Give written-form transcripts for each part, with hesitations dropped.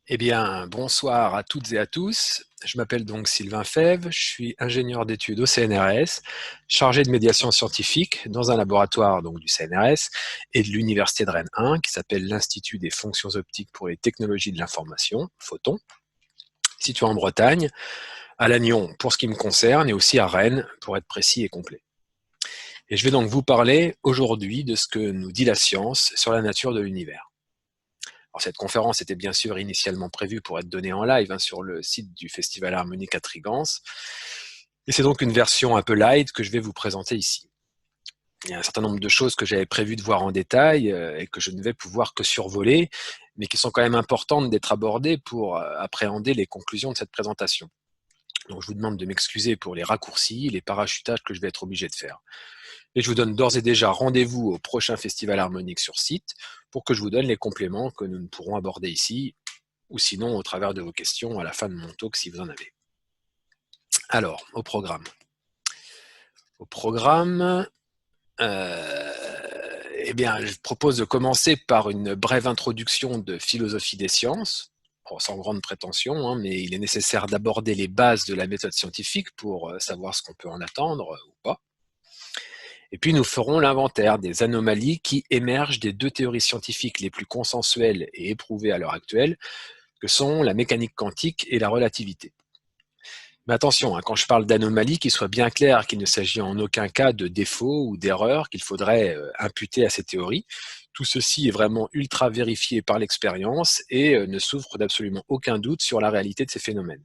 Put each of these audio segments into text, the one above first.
Eh bien, bonsoir à toutes et à tous. Je m'appelle donc Sylvain Fèvre, je suis ingénieur d'études au CNRS, chargé de médiation scientifique dans un laboratoire donc du CNRS et de l'Université de Rennes 1 qui s'appelle l'Institut des fonctions optiques pour les technologies de l'information, Photon, situé en Bretagne, à Lannion pour ce qui me concerne et aussi à Rennes pour être précis et complet. Et je vais donc vous parler aujourd'hui de ce que nous dit la science sur la nature de l'univers. Alors, cette conférence était bien sûr initialement prévue pour être donnée en live sur le site du Festival Harmonique à Trigance. Et c'est donc une version un peu light que je vais vous présenter ici. Il y a un certain nombre de choses que j'avais prévu de voir en détail et que je ne vais pouvoir que survoler, mais qui sont quand même importantes d'être abordées pour appréhender les conclusions de cette présentation. Donc je vous demande de m'excuser pour les raccourcis, les parachutages que je vais être obligé de faire. Et je vous donne d'ores et déjà rendez-vous au prochain Festival Harmonique sur site pour que je vous donne les compléments que nous ne pourrons aborder ici, ou sinon au travers de vos questions à la fin de mon talk si vous en avez. Alors, au programme. Au programme, eh bien, je propose de commencer par une brève introduction de philosophie des sciences, sans grande prétention, mais il est nécessaire d'aborder les bases de la méthode scientifique pour savoir ce qu'on peut en attendre ou pas. Et puis nous ferons l'inventaire des anomalies qui émergent des deux théories scientifiques les plus consensuelles et éprouvées à l'heure actuelle, que sont la mécanique quantique et la relativité. Mais attention, quand je parle d'anomalies, qu'il soit bien clair qu'il ne s'agit en aucun cas de défauts ou d'erreurs qu'il faudrait imputer à ces théories. Tout ceci est vraiment ultra vérifié par l'expérience et ne souffre d'absolument aucun doute sur la réalité de ces phénomènes.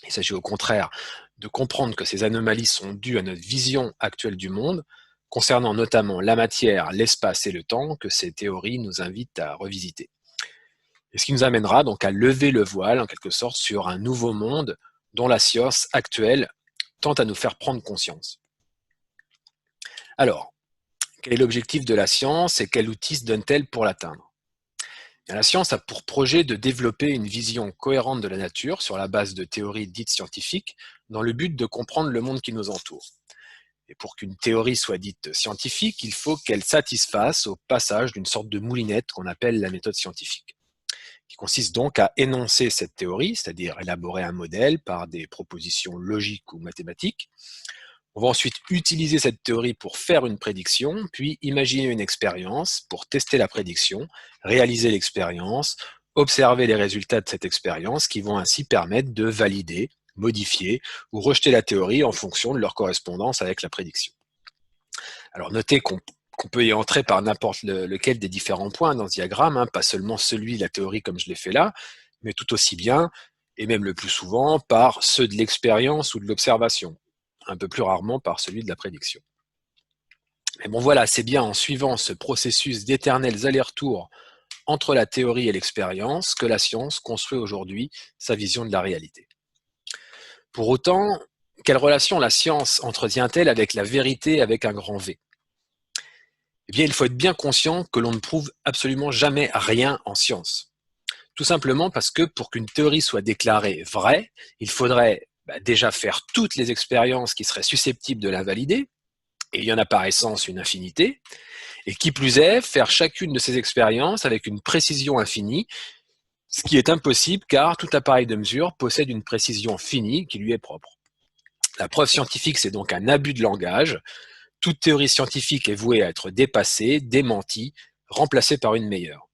Il s'agit au contraire de comprendre que ces anomalies sont dues à notre vision actuelle du monde, concernant notamment la matière, l'espace et le temps que ces théories nous invitent à revisiter. Et ce qui nous amènera donc à lever le voile, en quelque sorte, sur un nouveau monde dont la science actuelle tente à nous faire prendre conscience. Alors, quel est l'objectif de la science et quel outil se donne-t-elle pour l'atteindre? La science a pour projet de développer une vision cohérente de la nature sur la base de théories dites scientifiques dans le but de comprendre le monde qui nous entoure. Et pour qu'une théorie soit dite scientifique, il faut qu'elle satisfasse au passage d'une sorte de moulinette qu'on appelle la méthode scientifique, qui consiste donc à énoncer cette théorie, c'est-à-dire élaborer un modèle par des propositions logiques ou mathématiques. On va ensuite utiliser cette théorie pour faire une prédiction, puis imaginer une expérience pour tester la prédiction, réaliser l'expérience, observer les résultats de cette expérience qui vont ainsi permettre de valider, modifier ou rejeter la théorie en fonction de leur correspondance avec la prédiction. Alors notez qu'on peut y entrer par n'importe lequel des différents points dans ce diagramme, pas seulement celui de la théorie comme je l'ai fait là, mais tout aussi bien, et même le plus souvent, par ceux de l'expérience ou de l'observation, un peu plus rarement par celui de la prédiction. Mais bon voilà, c'est bien en suivant ce processus d'éternels allers-retours entre la théorie et l'expérience que la science construit aujourd'hui sa vision de la réalité. Pour autant, quelle relation la science entretient-elle avec la vérité avec un grand V? Eh bien, il faut être bien conscient que l'on ne prouve absolument jamais rien en science. Tout simplement parce que pour qu'une théorie soit déclarée vraie, il faudrait déjà faire toutes les expériences qui seraient susceptibles de l'invalider, et il y en a par essence une infinité, et qui plus est, faire chacune de ces expériences avec une précision infinie, ce qui est impossible car tout appareil de mesure possède une précision finie qui lui est propre. La preuve scientifique, c'est donc un abus de langage. Toute théorie scientifique est vouée à être dépassée, démentie, remplacée par une meilleure.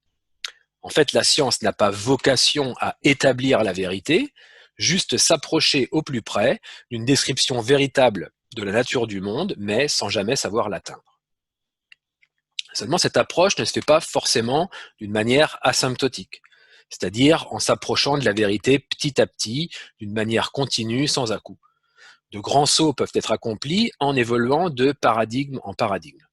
En fait, la science n'a pas vocation à établir la vérité, juste s'approcher au plus près d'une description véritable de la nature du monde, mais sans jamais savoir l'atteindre. Seulement, cette approche ne se fait pas forcément d'une manière asymptotique, c'est-à-dire en s'approchant de la vérité petit à petit, d'une manière continue, sans à-coups. De grands sauts peuvent être accomplis en évoluant de paradigme en paradigme.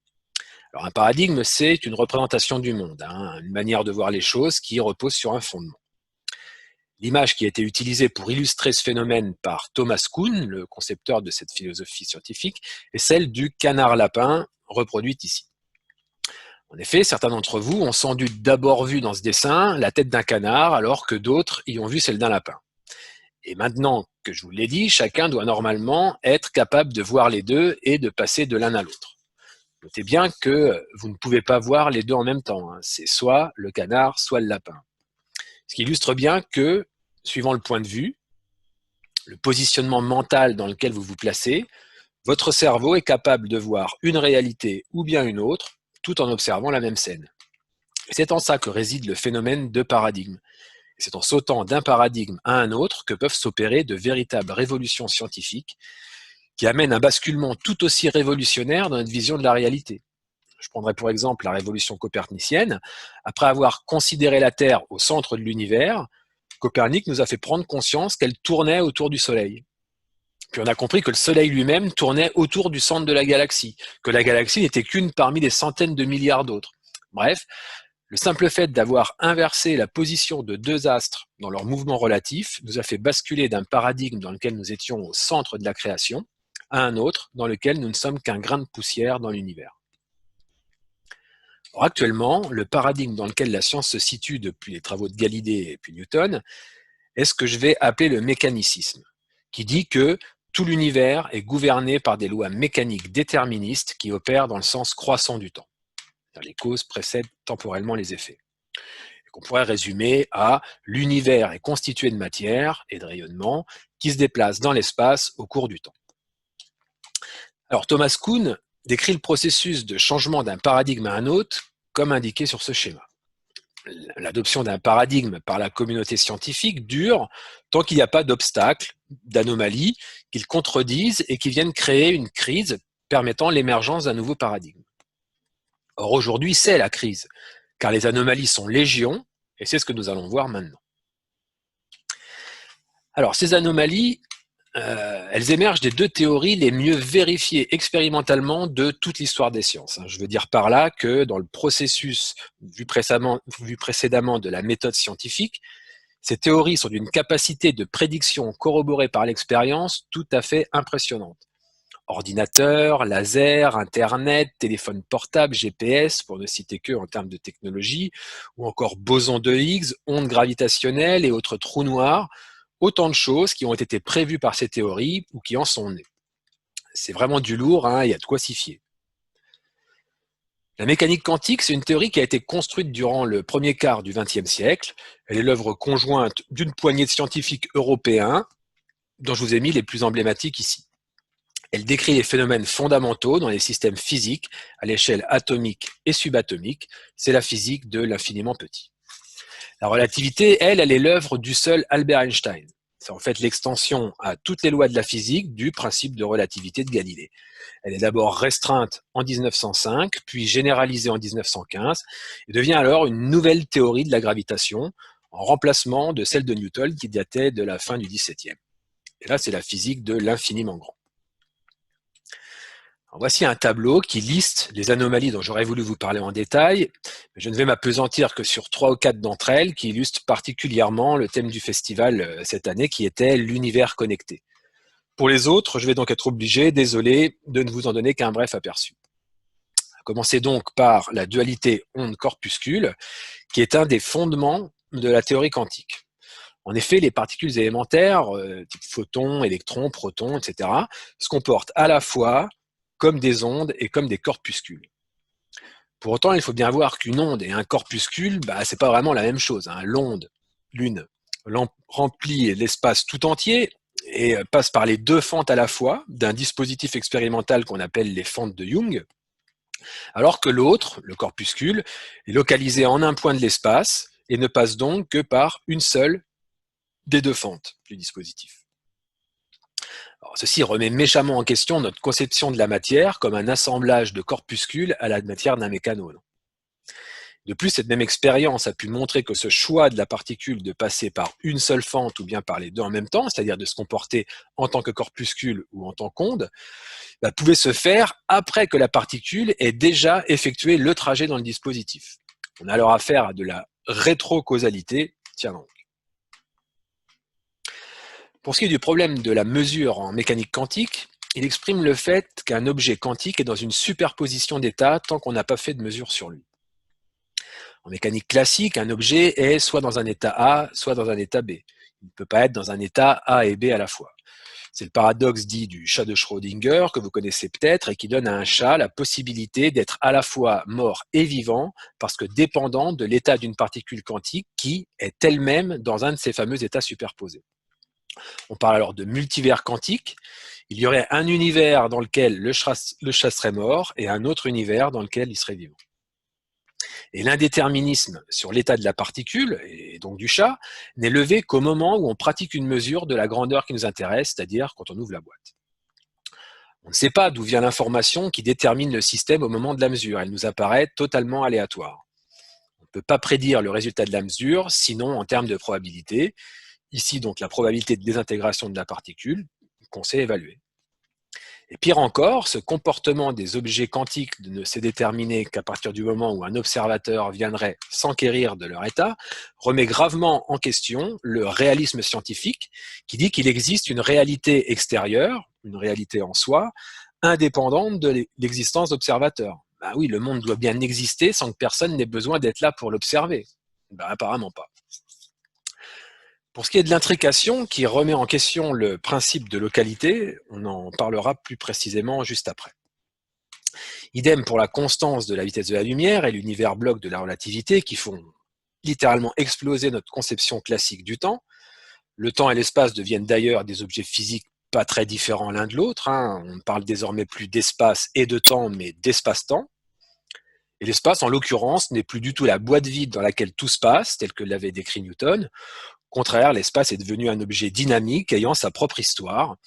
Alors un paradigme, c'est une représentation du monde, une manière de voir les choses qui repose sur un fondement. L'image qui a été utilisée pour illustrer ce phénomène par Thomas Kuhn, le concepteur de cette philosophie scientifique, est celle du canard-lapin, reproduite ici. En effet, certains d'entre vous ont sans doute d'abord vu dans ce dessin la tête d'un canard, alors que d'autres y ont vu celle d'un lapin. Et maintenant que je vous l'ai dit, chacun doit normalement être capable de voir les deux et de passer de l'un à l'autre. Notez bien que vous ne pouvez pas voir les deux en même temps. C'est soit le canard, soit le lapin. Ce qui illustre bien que, suivant le point de vue, le positionnement mental dans lequel vous vous placez, votre cerveau est capable de voir une réalité ou bien une autre, tout en observant la même scène. Et c'est en ça que réside le phénomène de paradigme. C'est en sautant d'un paradigme à un autre que peuvent s'opérer de véritables révolutions scientifiques qui amènent un basculement tout aussi révolutionnaire dans notre vision de la réalité. Je prendrai pour exemple la révolution copernicienne. Après avoir considéré la Terre au centre de l'univers, Copernic nous a fait prendre conscience qu'elle tournait autour du Soleil. Puis on a compris que le Soleil lui-même tournait autour du centre de la galaxie, que la galaxie n'était qu'une parmi des centaines de milliards d'autres. Bref, le simple fait d'avoir inversé la position de deux astres dans leur mouvement relatif nous a fait basculer d'un paradigme dans lequel nous étions au centre de la création à un autre dans lequel nous ne sommes qu'un grain de poussière dans l'univers. Or, actuellement, le paradigme dans lequel la science se situe depuis les travaux de Galilée et puis Newton est ce que je vais appeler le mécanicisme, qui dit que tout l'univers est gouverné par des lois mécaniques déterministes qui opèrent dans le sens croissant du temps. Les causes précèdent temporellement les effets. Et qu'on pourrait résumer à l'univers est constitué de matière et de rayonnement qui se déplacent dans l'espace au cours du temps. Alors Thomas Kuhn décrit le processus de changement d'un paradigme à un autre comme indiqué sur ce schéma. L'adoption d'un paradigme par la communauté scientifique dure tant qu'il n'y a pas d'obstacles, d'anomalies qui le contredisent et qui viennent créer une crise permettant l'émergence d'un nouveau paradigme. Or aujourd'hui, c'est la crise, car les anomalies sont légion, et c'est ce que nous allons voir maintenant. Alors ces anomalies, elles émergent des deux théories les mieux vérifiées expérimentalement de toute l'histoire des sciences. Je veux dire par là que dans le processus vu précédemment de la méthode scientifique, ces théories sont d'une capacité de prédiction corroborée par l'expérience tout à fait impressionnante. Ordinateur, laser, Internet, téléphone portable, GPS, pour ne citer que en termes de technologie, ou encore boson de Higgs, ondes gravitationnelles et autres trous noirs, autant de choses qui ont été prévues par ces théories ou qui en sont nées. C'est vraiment du lourd, il y a de quoi s'y fier. La mécanique quantique, c'est une théorie qui a été construite durant le premier quart du XXe siècle. Elle est l'œuvre conjointe d'une poignée de scientifiques européens, dont je vous ai mis les plus emblématiques ici. Elle décrit les phénomènes fondamentaux dans les systèmes physiques à l'échelle atomique et subatomique. C'est la physique de l'infiniment petit. La relativité, elle est l'œuvre du seul Albert Einstein. C'est en fait l'extension à toutes les lois de la physique du principe de relativité de Galilée. Elle est d'abord restreinte en 1905, puis généralisée en 1915, et devient alors une nouvelle théorie de la gravitation, en remplacement de celle de Newton qui datait de la fin du XVIIe. Et là, c'est la physique de l'infiniment grand. Alors voici un tableau qui liste les anomalies dont j'aurais voulu vous parler en détail, mais je ne vais m'appesantir que sur 3 ou 4 d'entre elles qui illustrent particulièrement le thème du festival cette année qui était l'univers connecté. Pour les autres, je vais donc être obligé, désolé, de ne vous en donner qu'un bref aperçu. Commencez donc par la dualité onde-corpuscule, qui est un des fondements de la théorie quantique. En effet, les particules élémentaires, type photons, électrons, protons, etc., se comportent à la fois comme des ondes et comme des corpuscules. Pour autant, il faut bien voir qu'une onde et un corpuscule, c'est pas vraiment la même chose. L'onde, l'une, remplit l'espace tout entier et passe par les deux fentes à la fois d'un dispositif expérimental qu'on appelle les fentes de Young, alors que l'autre, le corpuscule, est localisé en un point de l'espace et ne passe donc que par une seule des deux fentes du dispositif. Alors, ceci remet méchamment en question notre conception de la matière comme un assemblage de corpuscules à la matière d'un mécanone. De plus, cette même expérience a pu montrer que ce choix de la particule de passer par une seule fente ou bien par les deux en même temps, c'est-à-dire de se comporter en tant que corpuscule ou en tant qu'onde, pouvait se faire après que la particule ait déjà effectué le trajet dans le dispositif. On a alors affaire à de la rétrocausalité, tiens donc. Pour ce qui est du problème de la mesure en mécanique quantique, il exprime le fait qu'un objet quantique est dans une superposition d'états tant qu'on n'a pas fait de mesure sur lui. En mécanique classique, un objet est soit dans un état A, soit dans un état B. Il ne peut pas être dans un état A et B à la fois. C'est le paradoxe dit du chat de Schrödinger que vous connaissez peut-être et qui donne à un chat la possibilité d'être à la fois mort et vivant parce que dépendant de l'état d'une particule quantique qui est elle-même dans un de ces fameux états superposés. On parle alors de multivers quantique. Il y aurait un univers dans lequel le chat serait mort et un autre univers dans lequel il serait vivant. Et l'indéterminisme sur l'état de la particule, et donc du chat, n'est levé qu'au moment où on pratique une mesure de la grandeur qui nous intéresse, c'est-à-dire quand on ouvre la boîte. On ne sait pas d'où vient l'information qui détermine le système au moment de la mesure. Elle nous apparaît totalement aléatoire. On ne peut pas prédire le résultat de la mesure, sinon en termes de probabilité. Ici, donc, la probabilité de désintégration de la particule qu'on sait évaluer. Et pire encore, ce comportement des objets quantiques ne s'est déterminé qu'à partir du moment où un observateur viendrait s'enquérir de leur état, remet gravement en question le réalisme scientifique qui dit qu'il existe une réalité extérieure, une réalité en soi, indépendante de l'existence d'observateurs. Ben oui, le monde doit bien exister sans que personne n'ait besoin d'être là pour l'observer. Ben apparemment pas. Pour ce qui est de l'intrication, qui remet en question le principe de localité, on en parlera plus précisément juste après. Idem pour la constance de la vitesse de la lumière et l'univers bloc de la relativité qui font littéralement exploser notre conception classique du temps. Le temps et l'espace deviennent d'ailleurs des objets physiques pas très différents l'un de l'autre. On ne parle désormais plus d'espace et de temps, mais d'espace-temps. Et l'espace, en l'occurrence, n'est plus du tout la boîte vide dans laquelle tout se passe, tel que l'avait décrit Newton. Au contraire, l'espace est devenu un objet dynamique ayant sa propre histoire.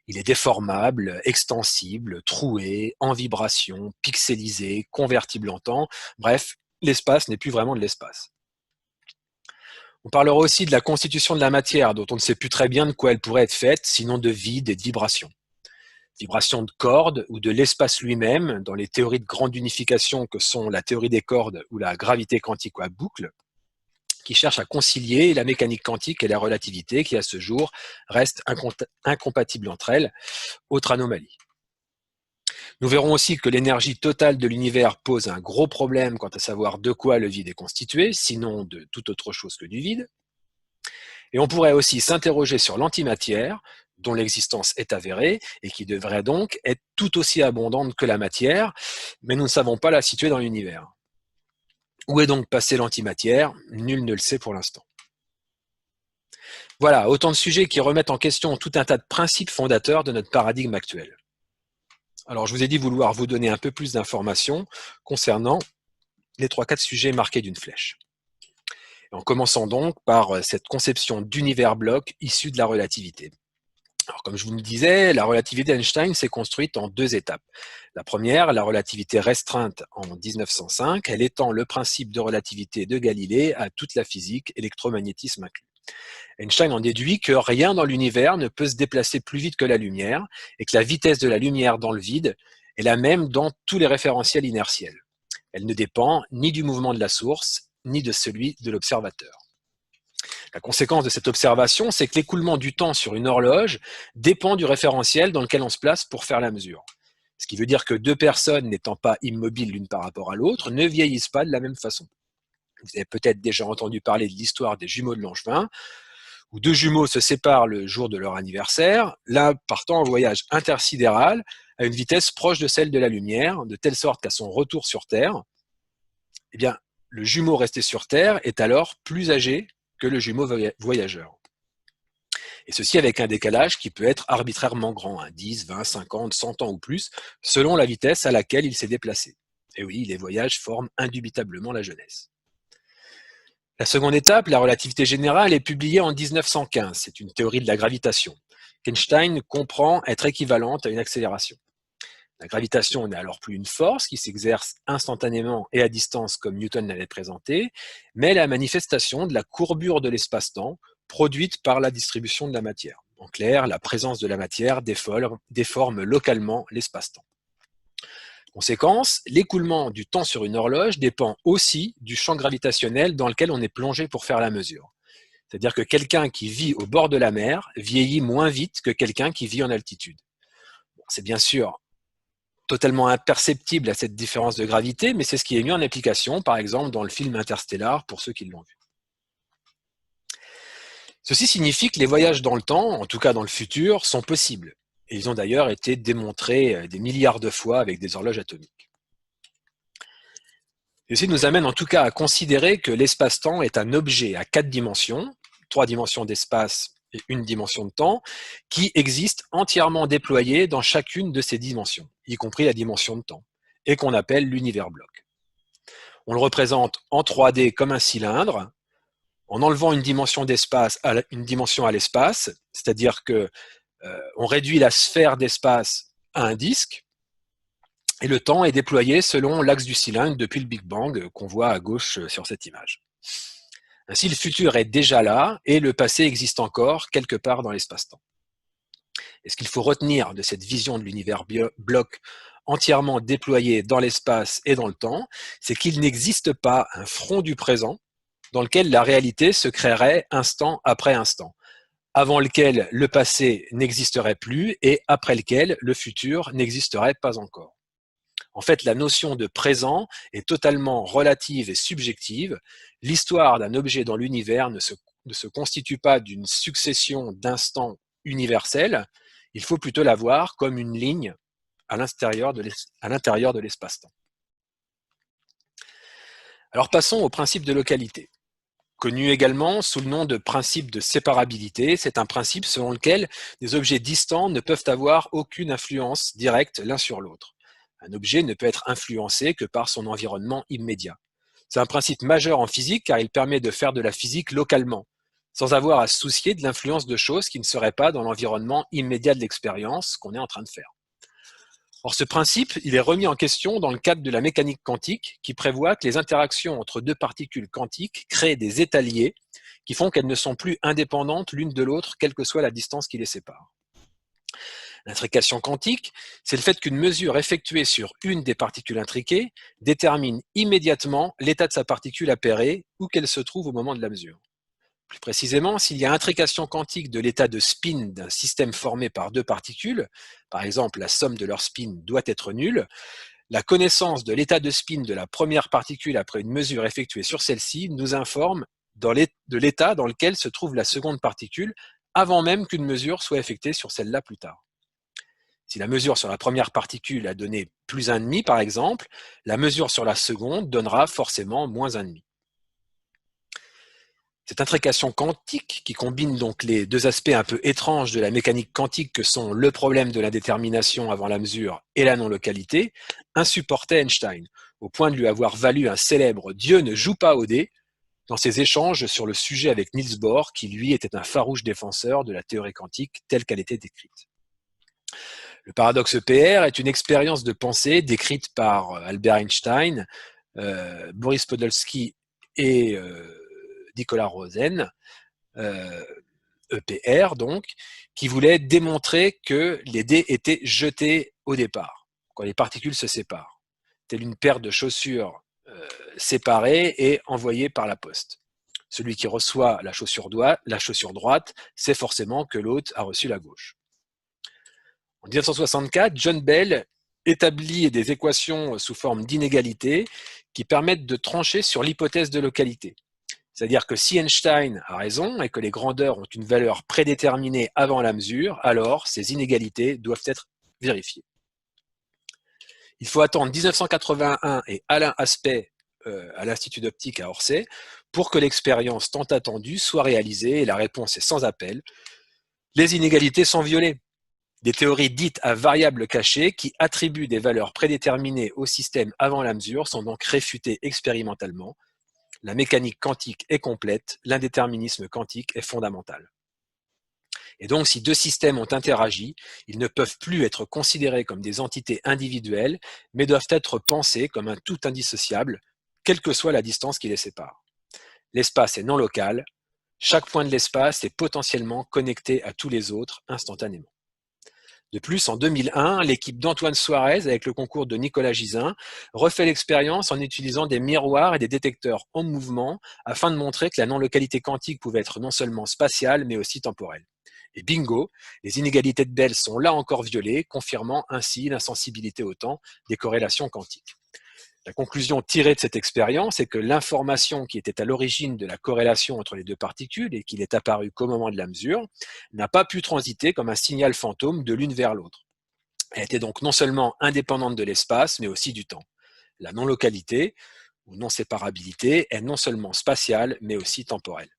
Il est déformable, extensible, troué, en vibration, pixelisé, convertible en temps. Bref, l'espace n'est plus vraiment de l'espace. On parlera aussi de la constitution de la matière, dont on ne sait plus très bien de quoi elle pourrait être faite, sinon de vide et de vibration. Vibration de cordes ou de l'espace lui-même, dans les théories de grande unification que sont la théorie des cordes ou la gravité quantique à boucle, qui cherche à concilier la mécanique quantique et la relativité, qui à ce jour restent incompatibles entre elles. Autre anomalie. Nous verrons aussi que l'énergie totale de l'univers pose un gros problème quant à savoir de quoi le vide est constitué, sinon de toute autre chose que du vide. Et on pourrait aussi s'interroger sur l'antimatière, dont l'existence est avérée et qui devrait donc être tout aussi abondante que la matière, mais nous ne savons pas la situer dans l'univers. Où est donc passée l'antimatière? Nul ne le sait pour l'instant. Voilà, autant de sujets qui remettent en question tout un tas de principes fondateurs de notre paradigme actuel. Alors, je vous ai dit vouloir vous donner un peu plus d'informations concernant les 3-4 sujets marqués d'une flèche. En commençant donc par cette conception d'univers bloc issu de la relativité. Alors, comme je vous le disais, la relativité d'Einstein s'est construite en 2 étapes. La première, la relativité restreinte en 1905, elle étend le principe de relativité de Galilée à toute la physique, électromagnétisme inclus. Einstein en déduit que rien dans l'univers ne peut se déplacer plus vite que la lumière et que la vitesse de la lumière dans le vide est la même dans tous les référentiels inertiels. Elle ne dépend ni du mouvement de la source, ni de celui de l'observateur. La conséquence de cette observation, c'est que l'écoulement du temps sur une horloge dépend du référentiel dans lequel on se place pour faire la mesure. Ce qui veut dire que 2 personnes n'étant pas immobiles l'une par rapport à l'autre ne vieillissent pas de la même façon. Vous avez peut-être déjà entendu parler de l'histoire des jumeaux de Langevin, où 2 jumeaux se séparent le jour de leur anniversaire, l'un partant en voyage intersidéral à une vitesse proche de celle de la lumière, de telle sorte qu'à son retour sur Terre, eh bien, le jumeau resté sur Terre est alors plus âgé que le jumeau voyageur. Et ceci avec un décalage qui peut être arbitrairement grand, 10, 20, 50, 100 ans ou plus, selon la vitesse à laquelle il s'est déplacé. Et oui, les voyages forment indubitablement la jeunesse. La seconde étape, la relativité générale, est publiée en 1915. C'est une théorie de la gravitation, qu'Einstein comprend être équivalente à une accélération. La gravitation n'est alors plus une force qui s'exerce instantanément et à distance comme Newton l'avait présenté, mais la manifestation de la courbure de l'espace-temps produite par la distribution de la matière. En clair, la présence de la matière déforme localement l'espace-temps. Conséquence, l'écoulement du temps sur une horloge dépend aussi du champ gravitationnel dans lequel on est plongé pour faire la mesure. C'est-à-dire que quelqu'un qui vit au bord de la mer vieillit moins vite que quelqu'un qui vit en altitude. Bon, c'est bien sûr totalement imperceptible à cette différence de gravité, mais c'est ce qui est mis en application, par exemple, dans le film Interstellar, pour ceux qui l'ont vu. Ceci signifie que les voyages dans le temps, en tout cas dans le futur, sont possibles. Et ils ont d'ailleurs été démontrés des milliards de fois avec des horloges atomiques. Ceci nous amène en tout cas à considérer que l'espace-temps est un objet à 4 dimensions, 3 dimensions d'espace et une dimension de temps, qui existe entièrement déployé dans chacune de ces dimensions, y compris la dimension de temps, et qu'on appelle l'univers bloc. On le représente en 3D comme un cylindre, en enlevant une dimension d'espace à une dimension à l'espace, c'est-à-dire que on réduit la sphère d'espace à un disque, et le temps est déployé selon l'axe du cylindre depuis le Big Bang qu'on voit à gauche sur cette image. Ainsi, le futur est déjà là et le passé existe encore quelque part dans l'espace-temps. Et ce qu'il faut retenir de cette vision de l'univers bloc entièrement déployé dans l'espace et dans le temps, c'est qu'il n'existe pas un front du présent dans lequel la réalité se créerait instant après instant, avant lequel le passé n'existerait plus et après lequel le futur n'existerait pas encore. En fait, la notion de présent est totalement relative et subjective. L'histoire d'un objet dans l'univers ne se constitue pas d'une succession d'instants universels. Il faut plutôt la voir comme une ligne à l'intérieur de l'espace-temps. Alors passons au principe de localité. Connu également sous le nom de principe de séparabilité, c'est un principe selon lequel des objets distants ne peuvent avoir aucune influence directe l'un sur l'autre. Un objet ne peut être influencé que par son environnement immédiat. C'est un principe majeur en physique car il permet de faire de la physique localement, sans avoir à se soucier de l'influence de choses qui ne seraient pas dans l'environnement immédiat de l'expérience qu'on est en train de faire. Or, ce principe, il est remis en question dans le cadre de la mécanique quantique qui prévoit que les interactions entre deux particules quantiques créent des états liés qui font qu'elles ne sont plus indépendantes l'une de l'autre, quelle que soit la distance qui les sépare. L'intrication quantique, c'est le fait qu'une mesure effectuée sur une des particules intriquées détermine immédiatement l'état de sa particule appairée où qu'elle se trouve au moment de la mesure. Plus précisément, s'il y a intrication quantique de l'état de spin d'un système formé par deux particules, par exemple la somme de leurs spins doit être nulle, la connaissance de l'état de spin de la première particule après une mesure effectuée sur celle-ci nous informe de l'état dans lequel se trouve la seconde particule avant même qu'une mesure soit effectuée sur celle-là plus tard. Si la mesure sur la première particule a donné plus 1,5 par exemple, la mesure sur la seconde donnera forcément moins 1,5. Cette intrication quantique, qui combine donc les deux aspects un peu étranges de la mécanique quantique que sont le problème de l'indétermination avant la mesure et la non-localité, insupportait Einstein, au point de lui avoir valu un célèbre « Dieu ne joue pas au dé » dans ses échanges sur le sujet avec Niels Bohr, qui lui était un farouche défenseur de la théorie quantique telle qu'elle était décrite. Le paradoxe EPR est une expérience de pensée décrite par Albert Einstein, Boris Podolsky et Nicolas Rosen, EPR donc, qui voulait démontrer que les dés étaient jetés au départ, quand les particules se séparent, telle une paire de chaussures séparées et envoyées par la poste. Celui qui reçoit la chaussure droite sait forcément que l'autre a reçu la gauche. En 1964, John Bell établit des équations sous forme d'inégalité qui permettent de trancher sur l'hypothèse de localité. C'est-à-dire que si Einstein a raison et que les grandeurs ont une valeur prédéterminée avant la mesure, alors ces inégalités doivent être vérifiées. Il faut attendre 1981 et Alain Aspect à l'Institut d'optique à Orsay pour que l'expérience tant attendue soit réalisée et la réponse est sans appel. Les inégalités sont violées. Des théories dites à variables cachées qui attribuent des valeurs prédéterminées au système avant la mesure sont donc réfutées expérimentalement. La mécanique quantique est complète, l'indéterminisme quantique est fondamental. Et donc, si deux systèmes ont interagi, ils ne peuvent plus être considérés comme des entités individuelles, mais doivent être pensés comme un tout indissociable, quelle que soit la distance qui les sépare. L'espace est non local, chaque point de l'espace est potentiellement connecté à tous les autres instantanément. De plus, en 2001, l'équipe d'Antoine Suarez, avec le concours de Nicolas Gisin, refait l'expérience en utilisant des miroirs et des détecteurs en mouvement afin de montrer que la non-localité quantique pouvait être non seulement spatiale, mais aussi temporelle. Et bingo, les inégalités de Bell sont là encore violées, confirmant ainsi l'insensibilité au temps des corrélations quantiques. La conclusion tirée de cette expérience est que l'information qui était à l'origine de la corrélation entre les deux particules et qu'il est apparu qu'au moment de la mesure n'a pas pu transiter comme un signal fantôme de l'une vers l'autre. Elle était donc non seulement indépendante de l'espace, mais aussi du temps. La non-localité, ou non-séparabilité, est non seulement spatiale, mais aussi temporelle.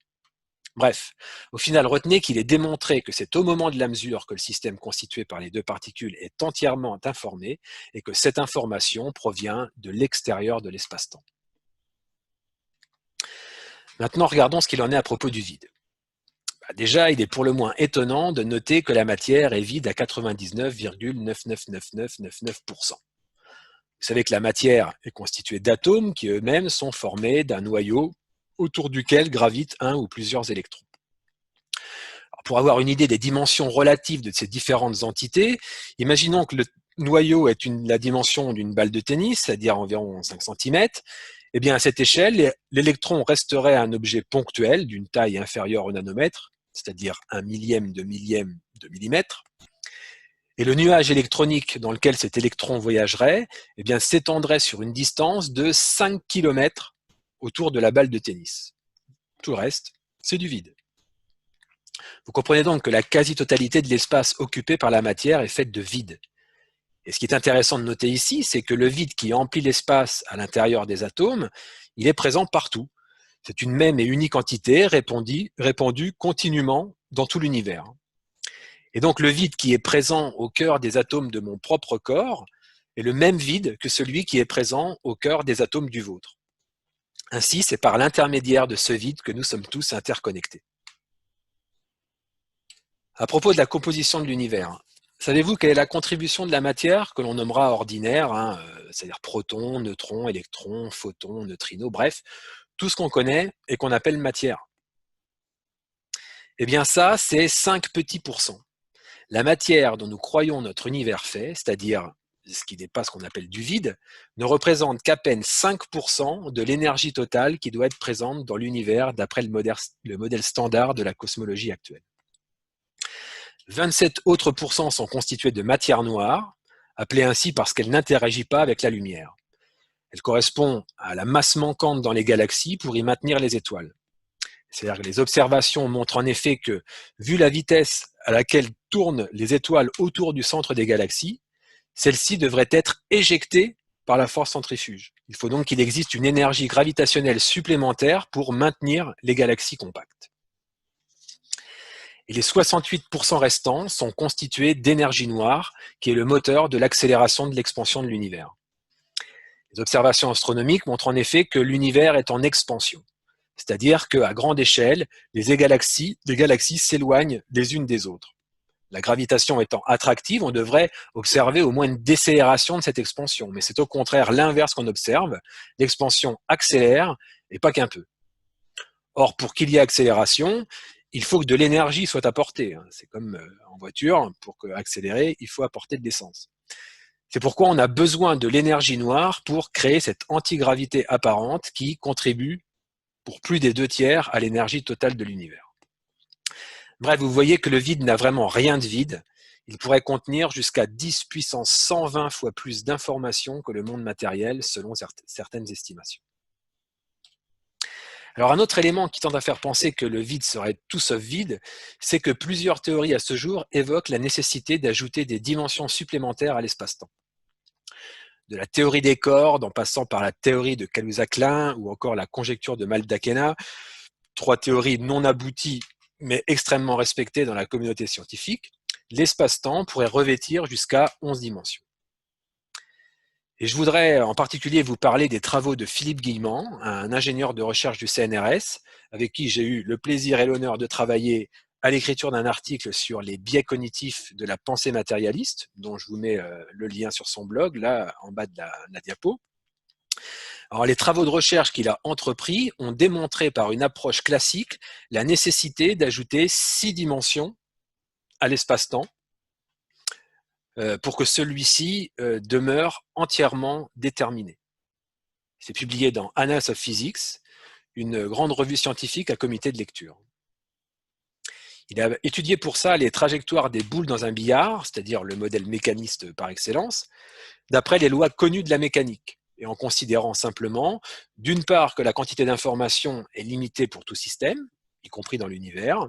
Bref, au final, retenez qu'il est démontré que c'est au moment de la mesure que le système constitué par les deux particules est entièrement informé et que cette information provient de l'extérieur de l'espace-temps. Maintenant, regardons ce qu'il en est à propos du vide. Déjà, il est pour le moins étonnant de noter que la matière est vide à 99,9999999%. Vous savez que la matière est constituée d'atomes qui eux-mêmes sont formés d'un noyau autour duquel gravitent un ou plusieurs électrons. Alors, pour avoir une idée des dimensions relatives de ces différentes entités, imaginons que le noyau est la dimension d'une balle de tennis, c'est-à-dire environ 5 cm. Eh bien, à cette échelle, l'électron resterait un objet ponctuel d'une taille inférieure au nanomètre, c'est-à-dire 1 millième de millimètre. Et le nuage électronique dans lequel cet électron voyagerait, eh bien, s'étendrait sur une distance de 5 km autour de la balle de tennis. Tout le reste, c'est du vide. Vous comprenez donc que la quasi-totalité de l'espace occupé par la matière est faite de vide. Et ce qui est intéressant de noter ici, c'est que le vide qui emplit l'espace à l'intérieur des atomes, il est présent partout. C'est une même et unique entité répandue continuellement dans tout l'univers. Et donc le vide qui est présent au cœur des atomes de mon propre corps est le même vide que celui qui est présent au cœur des atomes du vôtre. Ainsi, c'est par l'intermédiaire de ce vide que nous sommes tous interconnectés. À propos de la composition de l'univers, savez-vous quelle est la contribution de la matière que l'on nommera ordinaire, c'est-à-dire protons, neutrons, électrons, photons, neutrinos, bref, tout ce qu'on connaît et qu'on appelle matière? Eh bien ça, c'est 5 petits pourcents. La matière dont nous croyons notre univers fait, c'est-à-dire ce qui n'est pas ce qu'on appelle du vide, ne représente qu'à peine 5% de l'énergie totale qui doit être présente dans l'univers d'après le modèle standard de la cosmologie actuelle. 27 autres pourcents sont constitués de matière noire, appelée ainsi parce qu'elle n'interagit pas avec la lumière. Elle correspond à la masse manquante dans les galaxies pour y maintenir les étoiles. C'est-à-dire que les observations montrent en effet que, vu la vitesse à laquelle tournent les étoiles autour du centre des galaxies, celles-ci devraient être éjectées par la force centrifuge. Il faut donc qu'il existe une énergie gravitationnelle supplémentaire pour maintenir les galaxies compactes. Et les 68% restants sont constitués d'énergie noire, qui est le moteur de l'accélération de l'expansion de l'univers. Les observations astronomiques montrent en effet que l'univers est en expansion, c'est-à-dire qu'à grande échelle, les galaxies s'éloignent les unes des autres. La gravitation étant attractive, on devrait observer au moins une décélération de cette expansion, mais c'est au contraire l'inverse qu'on observe, l'expansion accélère, et pas qu'un peu. Or, pour qu'il y ait accélération, il faut que de l'énergie soit apportée. C'est comme en voiture, pour accélérer, il faut apporter de l'essence. C'est pourquoi on a besoin de l'énergie noire pour créer cette antigravité apparente qui contribue pour plus des 2/3 à l'énergie totale de l'univers. Bref, vous voyez que le vide n'a vraiment rien de vide. Il pourrait contenir jusqu'à 10 puissance 120 fois plus d'informations que le monde matériel, selon certaines estimations. Alors un autre élément qui tend à faire penser que le vide serait tout sauf vide, c'est que plusieurs théories à ce jour évoquent la nécessité d'ajouter des dimensions supplémentaires à l'espace-temps. De la théorie des cordes, en passant par la théorie de Kaluza-Klein ou encore la conjecture de Maldacena, 3 théories non abouties mais extrêmement respectées dans la communauté scientifique, l'espace-temps pourrait revêtir jusqu'à 11 dimensions. Et je voudrais en particulier vous parler des travaux de Philippe Guillemant, un ingénieur de recherche du CNRS, avec qui j'ai eu le plaisir et l'honneur de travailler à l'écriture d'un article sur les biais cognitifs de la pensée matérialiste, dont je vous mets le lien sur son blog, là, en bas de la diapo. Alors, les travaux de recherche qu'il a entrepris ont démontré par une approche classique la nécessité d'ajouter 6 dimensions à l'espace-temps pour que celui-ci demeure entièrement déterminé. C'est publié dans Annals of Physics, une grande revue scientifique à comité de lecture. Il a étudié pour ça les trajectoires des boules dans un billard, c'est-à-dire le modèle mécaniste par excellence, d'après les lois connues de la mécanique. et en considérant simplement, d'une part, que la quantité d'information est limitée pour tout système, y compris dans l'univers,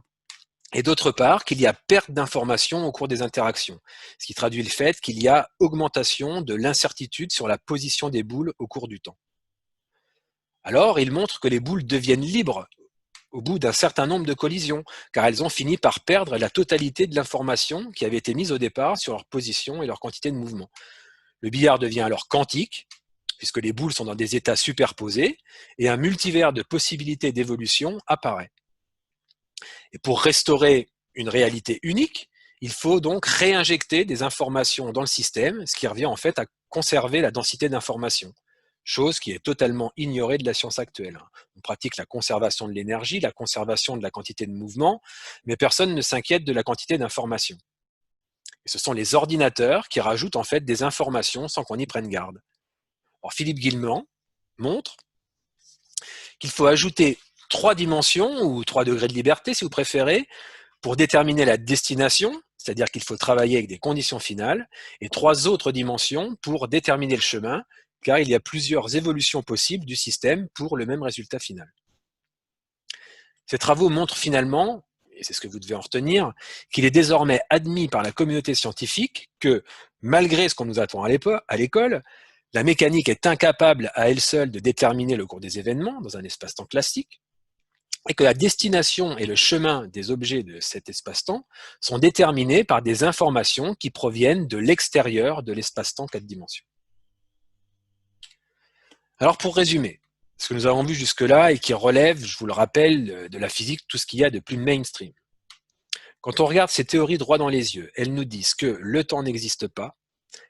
et d'autre part, qu'il y a perte d'informations au cours des interactions, ce qui traduit le fait qu'il y a augmentation de l'incertitude sur la position des boules au cours du temps. Alors, il montre que les boules deviennent libres au bout d'un certain nombre de collisions, car elles ont fini par perdre la totalité de l'information qui avait été mise au départ sur leur position et leur quantité de mouvement. Le billard devient alors quantique, puisque les boules sont dans des états superposés, et un multivers de possibilités d'évolution apparaît. Et pour restaurer une réalité unique, il faut donc réinjecter des informations dans le système, ce qui revient en fait à conserver la densité d'informations, chose qui est totalement ignorée de la science actuelle. On pratique la conservation de l'énergie, la conservation de la quantité de mouvement, mais personne ne s'inquiète de la quantité d'informations. Et ce sont les ordinateurs qui rajoutent en fait des informations sans qu'on y prenne garde. Alors Philippe Guillemont montre qu'il faut ajouter 3 dimensions, ou 3 degrés de liberté si vous préférez, pour déterminer la destination, c'est-à-dire qu'il faut travailler avec des conditions finales, et 3 autres dimensions pour déterminer le chemin, car il y a plusieurs évolutions possibles du système pour le même résultat final. Ces travaux montrent finalement, et c'est ce que vous devez en retenir, qu'il est désormais admis par la communauté scientifique que, malgré ce qu'on nous attend à l'école, la mécanique est incapable à elle seule de déterminer le cours des événements dans un espace-temps classique, et que la destination et le chemin des objets de cet espace-temps sont déterminés par des informations qui proviennent de l'extérieur de l'espace-temps 4 dimensions. Alors pour résumer, ce que nous avons vu jusque-là et qui relève, je vous le rappelle, de la physique, tout ce qu'il y a de plus mainstream. Quand on regarde ces théories droit dans les yeux, elles nous disent que le temps n'existe pas,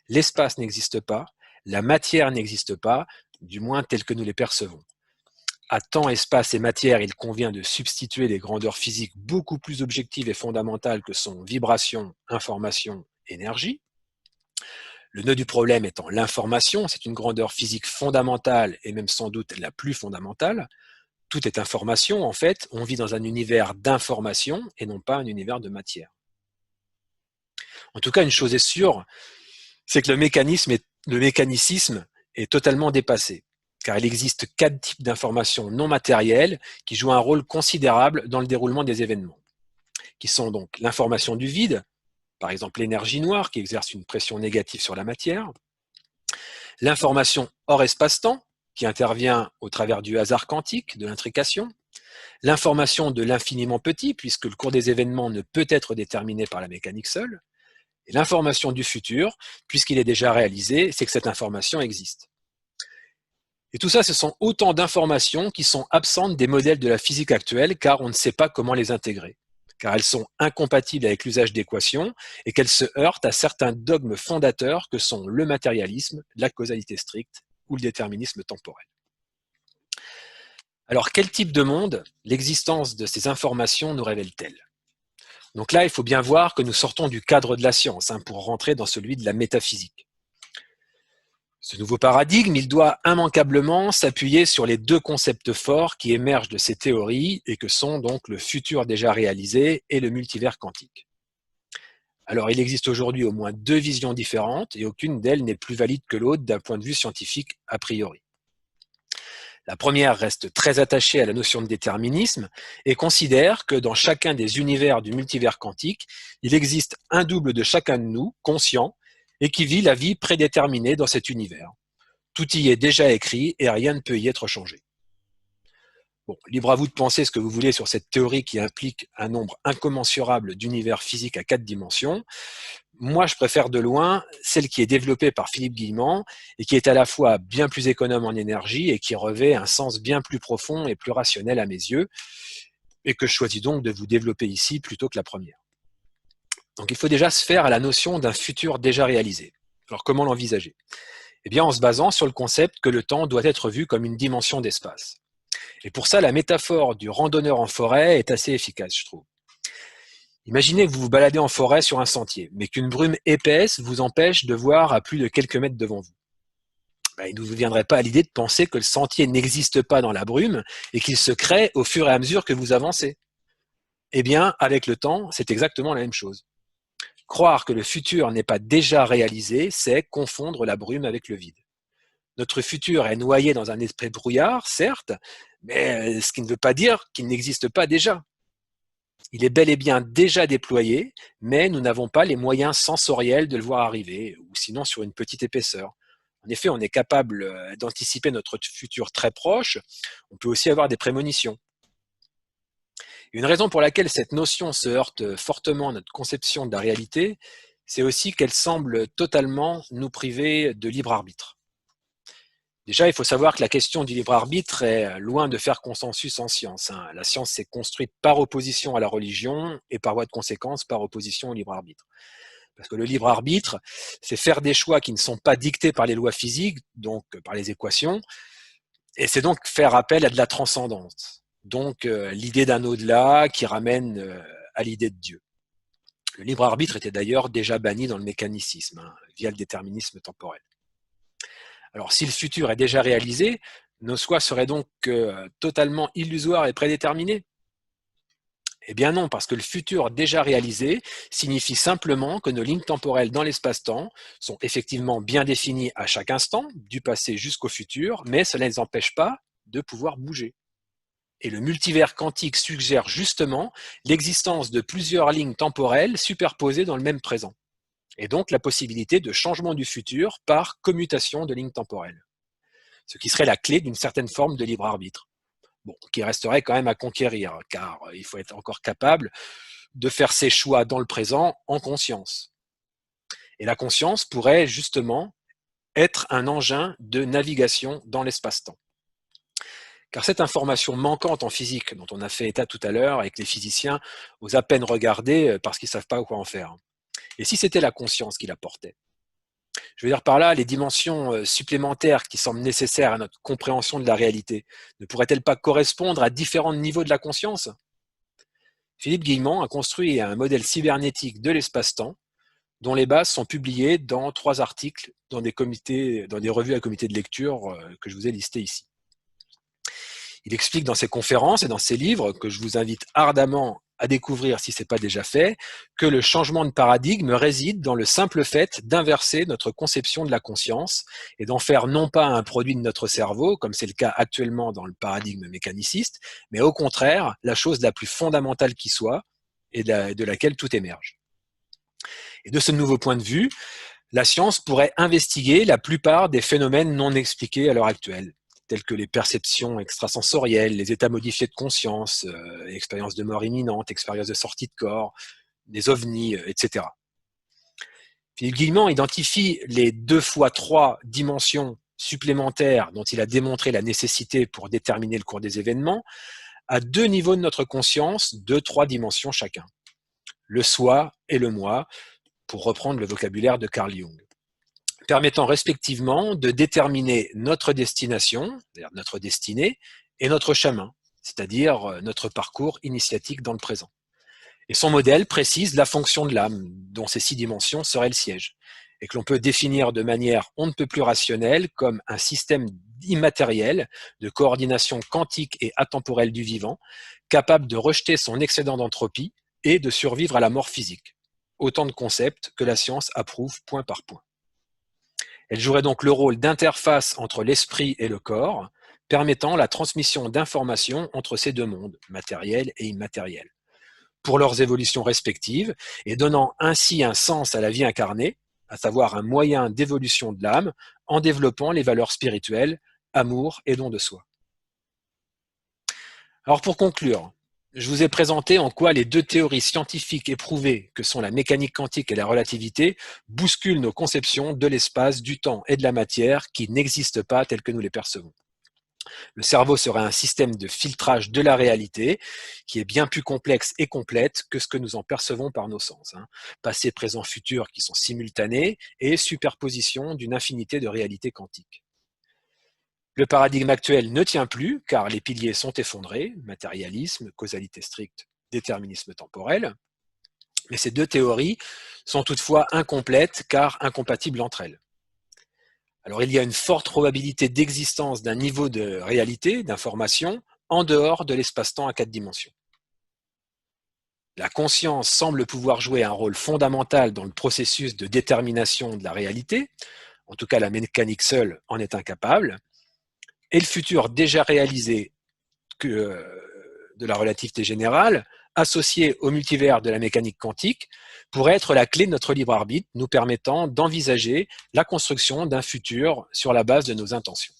l'espace n'existe pas, la matière n'existe pas, du moins tel que nous les percevons. À temps, espace et matière, il convient de substituer des grandeurs physiques beaucoup plus objectives et fondamentales que sont vibration, information, énergie. Le nœud du problème étant l'information, c'est une grandeur physique fondamentale et même sans doute la plus fondamentale. Tout est information, en fait, on vit dans un univers d'information et non pas un univers de matière. En tout cas, une chose est sûre, c'est que le mécanicisme est totalement dépassé, car il existe 4 types d'informations non matérielles qui jouent un rôle considérable dans le déroulement des événements, qui sont donc l'information du vide, par exemple l'énergie noire qui exerce une pression négative sur la matière, l'information hors espace-temps, qui intervient au travers du hasard quantique, de l'intrication, l'information de l'infiniment petit, puisque le cours des événements ne peut être déterminé par la mécanique seule, et l'information du futur, puisqu'il est déjà réalisé, c'est que cette information existe. Et tout ça, ce sont autant d'informations qui sont absentes des modèles de la physique actuelle, car on ne sait pas comment les intégrer, car elles sont incompatibles avec l'usage d'équations et qu'elles se heurtent à certains dogmes fondateurs que sont le matérialisme, la causalité stricte ou le déterminisme temporel. Alors, quel type de monde l'existence de ces informations nous révèle-t-elle? Donc là, il faut bien voir que nous sortons du cadre de la science pour rentrer dans celui de la métaphysique. Ce nouveau paradigme, il doit immanquablement s'appuyer sur les 2 concepts forts qui émergent de ces théories et que sont donc le futur déjà réalisé et le multivers quantique. Alors, il existe aujourd'hui au moins 2 visions différentes et aucune d'elles n'est plus valide que l'autre d'un point de vue scientifique a priori. La première reste très attachée à la notion de déterminisme et considère que dans chacun des univers du multivers quantique, il existe un double de chacun de nous, conscient, et qui vit la vie prédéterminée dans cet univers. Tout y est déjà écrit et rien ne peut y être changé. Bon, libre à vous de penser ce que vous voulez sur cette théorie qui implique un nombre incommensurable d'univers physiques à 4 dimensions. Moi, je préfère de loin celle qui est développée par Philippe Guillemont et qui est à la fois bien plus économe en énergie et qui revêt un sens bien plus profond et plus rationnel à mes yeux, et que je choisis donc de vous développer ici plutôt que la première. Donc il faut déjà se faire à la notion d'un futur déjà réalisé. Alors comment l'envisager? Eh bien en se basant sur le concept que le temps doit être vu comme une dimension d'espace. Et pour ça, la métaphore du randonneur en forêt est assez efficace, je trouve. Imaginez que vous vous baladez en forêt sur un sentier, mais qu'une brume épaisse vous empêche de voir à plus de quelques mètres devant vous. Il ne vous viendrait pas à l'idée de penser que le sentier n'existe pas dans la brume et qu'il se crée au fur et à mesure que vous avancez. Eh bien, avec le temps, c'est exactement la même chose. Croire que le futur n'est pas déjà réalisé, c'est confondre la brume avec le vide. Notre futur est noyé dans un esprit brouillard, certes, mais ce qui ne veut pas dire qu'il n'existe pas déjà. Il est bel et bien déjà déployé, mais nous n'avons pas les moyens sensoriels de le voir arriver, ou sinon sur une petite épaisseur. En effet, on est capable d'anticiper notre futur très proche, on peut aussi avoir des prémonitions. Une raison pour laquelle cette notion se heurte fortement à notre conception de la réalité, c'est aussi qu'elle semble totalement nous priver de libre arbitre. Déjà, il faut savoir que la question du libre arbitre est loin de faire consensus en science. La science s'est construite par opposition à la religion et par voie de conséquence par opposition au libre arbitre. Parce que le libre arbitre, c'est faire des choix qui ne sont pas dictés par les lois physiques, donc par les équations, et c'est donc faire appel à de la transcendance. Donc l'idée d'un au-delà qui ramène à l'idée de Dieu. Le libre arbitre était d'ailleurs déjà banni dans le mécanicisme, via le déterminisme temporel. Alors si le futur est déjà réalisé, nos choix seraient donc totalement illusoires et prédéterminés? Eh bien non, parce que le futur déjà réalisé signifie simplement que nos lignes temporelles dans l'espace-temps sont effectivement bien définies à chaque instant, du passé jusqu'au futur, mais cela ne les empêche pas de pouvoir bouger. Et le multivers quantique suggère justement l'existence de plusieurs lignes temporelles superposées dans le même présent, et donc la possibilité de changement du futur par commutation de lignes temporelles, ce qui serait la clé d'une certaine forme de libre arbitre. Bon, qui resterait quand même à conquérir, car il faut être encore capable de faire ses choix dans le présent en conscience. Et la conscience pourrait justement être un engin de navigation dans l'espace-temps. Car cette information manquante en physique, dont on a fait état tout à l'heure, et que les physiciens osent à peine regarder parce qu'ils ne savent pas quoi en faire. Et si c'était la conscience qui l'apportait? Je veux dire par là, les dimensions supplémentaires qui semblent nécessaires à notre compréhension de la réalité, ne pourraient-elles pas correspondre à différents niveaux de la conscience? Philippe Guillemont a construit un modèle cybernétique de l'espace-temps, dont les bases sont publiées dans 3 articles dans des revues à comité de lecture que je vous ai listés ici. Il explique dans ses conférences et dans ses livres, que je vous invite ardemment à découvrir si ce n'est pas déjà fait, que le changement de paradigme réside dans le simple fait d'inverser notre conception de la conscience et d'en faire non pas un produit de notre cerveau, comme c'est le cas actuellement dans le paradigme mécaniciste, mais au contraire, la chose la plus fondamentale qui soit et de laquelle tout émerge. Et de ce nouveau point de vue, la science pourrait investiguer la plupart des phénomènes non expliqués à l'heure actuelle, tels que les perceptions extrasensorielles, les états modifiés de conscience, expériences de mort imminente, expériences de sortie de corps, des ovnis, etc. Philippe Guillemont identifie les 2 fois 3 dimensions supplémentaires dont il a démontré la nécessité pour déterminer le cours des événements à 2 niveaux de notre conscience, de 3 dimensions chacun. Le soi et le moi, pour reprendre le vocabulaire de Carl Jung, permettant respectivement de déterminer notre destination, c'est-à-dire notre destinée, et notre chemin, c'est-à-dire notre parcours initiatique dans le présent. Et son modèle précise la fonction de l'âme, dont ces 6 dimensions seraient le siège, et que l'on peut définir de manière on ne peut plus rationnelle comme un système immatériel de coordination quantique et atemporelle du vivant, capable de rejeter son excédent d'entropie et de survivre à la mort physique. Autant de concepts que la science approuve point par point. Elle jouerait donc le rôle d'interface entre l'esprit et le corps, permettant la transmission d'informations entre ces 2 mondes, matériel et immatériel, pour leurs évolutions respectives, et donnant ainsi un sens à la vie incarnée, à savoir un moyen d'évolution de l'âme, en développant les valeurs spirituelles, amour et don de soi. Alors pour conclure, je vous ai présenté en quoi les 2 théories scientifiques éprouvées, que sont la mécanique quantique et la relativité, bousculent nos conceptions de l'espace, du temps et de la matière qui n'existent pas telles que nous les percevons. Le cerveau serait un système de filtrage de la réalité qui est bien plus complexe et complète que ce que nous en percevons par nos sens. Passé, présent, futur qui sont simultanés et superposition d'une infinité de réalités quantiques. Le paradigme actuel ne tient plus car les piliers sont effondrés, matérialisme, causalité stricte, déterminisme temporel, mais ces 2 théories sont toutefois incomplètes car incompatibles entre elles. Alors il y a une forte probabilité d'existence d'un niveau de réalité, d'information, en dehors de l'espace-temps à 4 dimensions. La conscience semble pouvoir jouer un rôle fondamental dans le processus de détermination de la réalité, en tout cas la mécanique seule en est incapable, et le futur déjà réalisé de la relativité générale, associé au multivers de la mécanique quantique, pourrait être la clé de notre libre arbitre, nous permettant d'envisager la construction d'un futur sur la base de nos intentions.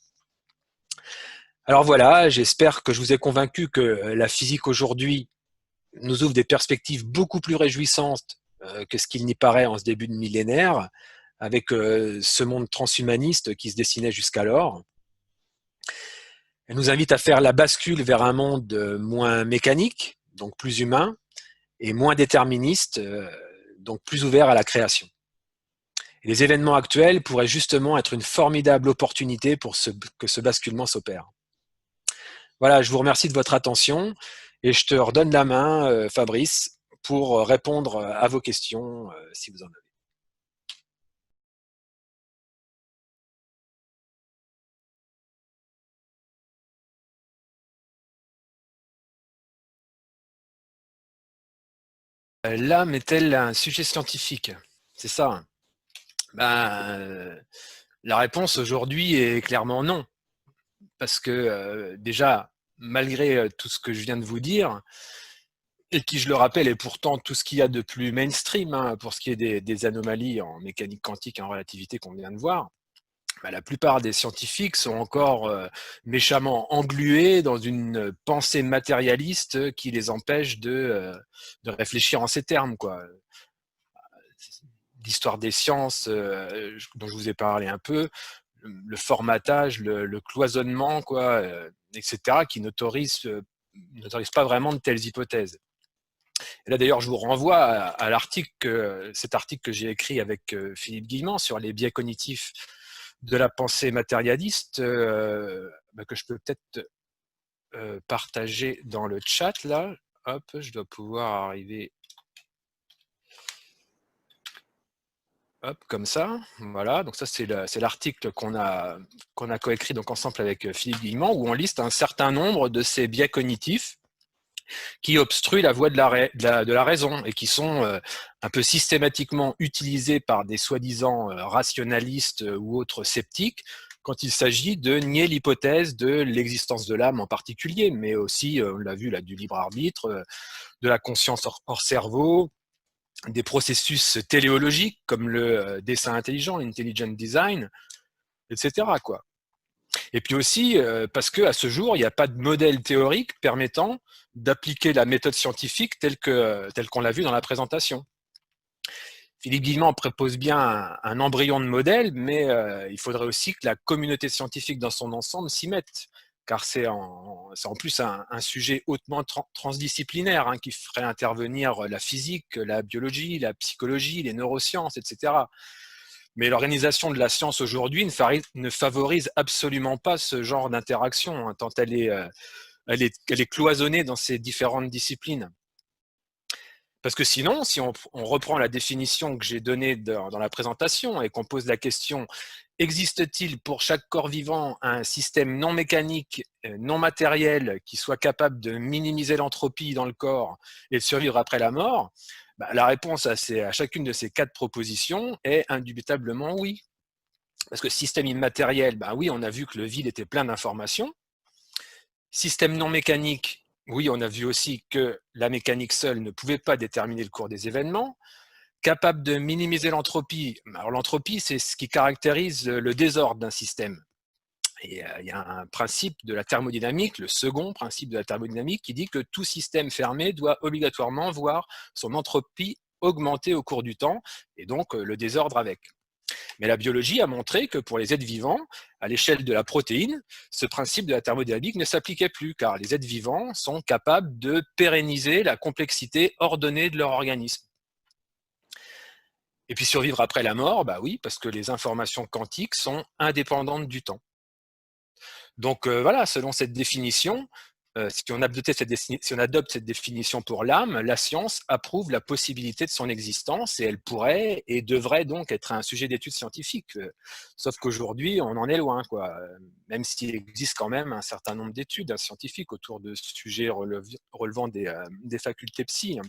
Alors voilà, j'espère que je vous ai convaincu que la physique aujourd'hui nous ouvre des perspectives beaucoup plus réjouissantes que ce qu'il n'y paraît en ce début de millénaire, avec ce monde transhumaniste qui se dessinait jusqu'alors. Elle nous invite à faire la bascule vers un monde moins mécanique, donc plus humain, et moins déterministe, donc plus ouvert à la création. Et les événements actuels pourraient justement être une formidable opportunité pour que ce basculement s'opère. Voilà, je vous remercie de votre attention et je te redonne la main, Fabrice, pour répondre à vos questions si vous en avez. L'âme est-elle un sujet scientifique? C'est ça, hein. La réponse aujourd'hui est clairement non. Parce que déjà, malgré tout ce que je viens de vous dire, et qui, je le rappelle, est pourtant tout ce qu'il y a de plus mainstream pour ce qui est des anomalies en mécanique quantique et en relativité qu'on vient de voir, la plupart des scientifiques sont encore méchamment englués dans une pensée matérialiste qui les empêche de réfléchir en ces termes, quoi. L'histoire des sciences dont je vous ai parlé un peu, le formatage, le cloisonnement, quoi, etc., qui n'autorise pas vraiment de telles hypothèses. Et là, d'ailleurs, je vous renvoie à cet article que j'ai écrit avec Philippe Guillemant sur les biais cognitifs de la pensée matérialiste, que je peux peut-être partager dans le chat, là. Hop, je dois pouvoir arriver. Hop, comme ça, voilà. Donc ça, c'est l'article qu'on a coécrit donc ensemble avec Philippe Guillemant, où on liste un certain nombre de ces biais cognitifs qui obstruent la voie de la raison et qui sont un peu systématiquement utilisés par des soi-disant rationalistes ou autres sceptiques quand il s'agit de nier l'hypothèse de l'existence de l'âme en particulier, mais aussi, on l'a vu là, du libre arbitre, de la conscience hors cerveau, des processus téléologiques comme le dessin intelligent, l'intelligent design, etc., quoi. Et puis aussi parce qu'à ce jour, il n'y a pas de modèle théorique permettant d'appliquer la méthode scientifique telle qu'on l'a vu dans la présentation. Philippe Guillemant propose bien un embryon de modèle, mais il faudrait aussi que la communauté scientifique dans son ensemble s'y mette, car c'est en plus un sujet hautement transdisciplinaire qui ferait intervenir la physique, la biologie, la psychologie, les neurosciences, etc. Mais l'organisation de la science aujourd'hui ne favorise absolument pas ce genre d'interaction, tant elle est cloisonnée dans ces différentes disciplines. Parce que sinon, si on reprend la définition que j'ai donnée dans la présentation et qu'on pose la question « Existe-t-il pour chaque corps vivant un système non mécanique, non matériel qui soit capable de minimiser l'entropie dans le corps et de survivre après la mort ?» La réponse à chacune de ces 4 propositions est indubitablement oui. Parce que système immatériel, oui, on a vu que le vide était plein d'informations. Système non mécanique, oui, on a vu aussi que la mécanique seule ne pouvait pas déterminer le cours des événements. Capable de minimiser l'entropie. Alors l'entropie, c'est ce qui caractérise le désordre d'un système. Et il y a un principe de la thermodynamique, le second principe de la thermodynamique, qui dit que tout système fermé doit obligatoirement voir son entropie augmenter au cours du temps, et donc le désordre avec. Mais la biologie a montré que pour les êtres vivants, à l'échelle de la protéine, ce principe de la thermodynamique ne s'appliquait plus, car les êtres vivants sont capables de pérenniser la complexité ordonnée de leur organisme. Et puis survivre après la mort, oui, parce que les informations quantiques sont indépendantes du temps. Donc voilà, selon cette définition, si on adopte cette définition pour l'âme, la science approuve la possibilité de son existence et elle pourrait et devrait donc être un sujet d'étude scientifique. Sauf qu'aujourd'hui, on en est loin, quoi. Même s'il existe quand même un certain nombre d'études scientifiques autour de sujets relevant des facultés psy,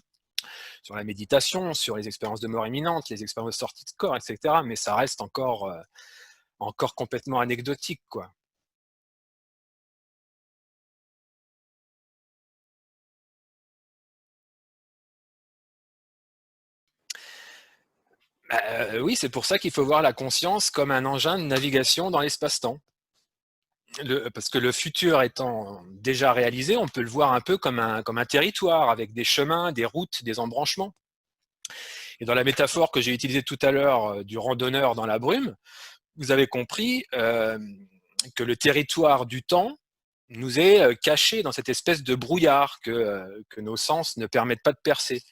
sur la méditation, sur les expériences de mort imminente, les expériences de sortie de corps, etc. Mais ça reste encore encore complètement anecdotique, quoi. Oui, c'est pour ça qu'il faut voir la conscience comme un engin de navigation dans l'espace-temps. Parce que le futur étant déjà réalisé, on peut le voir un peu comme un territoire avec des chemins, des routes, des embranchements. Et dans la métaphore que j'ai utilisée tout à l'heure du randonneur dans la brume, vous avez compris que le territoire du temps nous est caché dans cette espèce de brouillard que nos sens ne permettent pas de percer,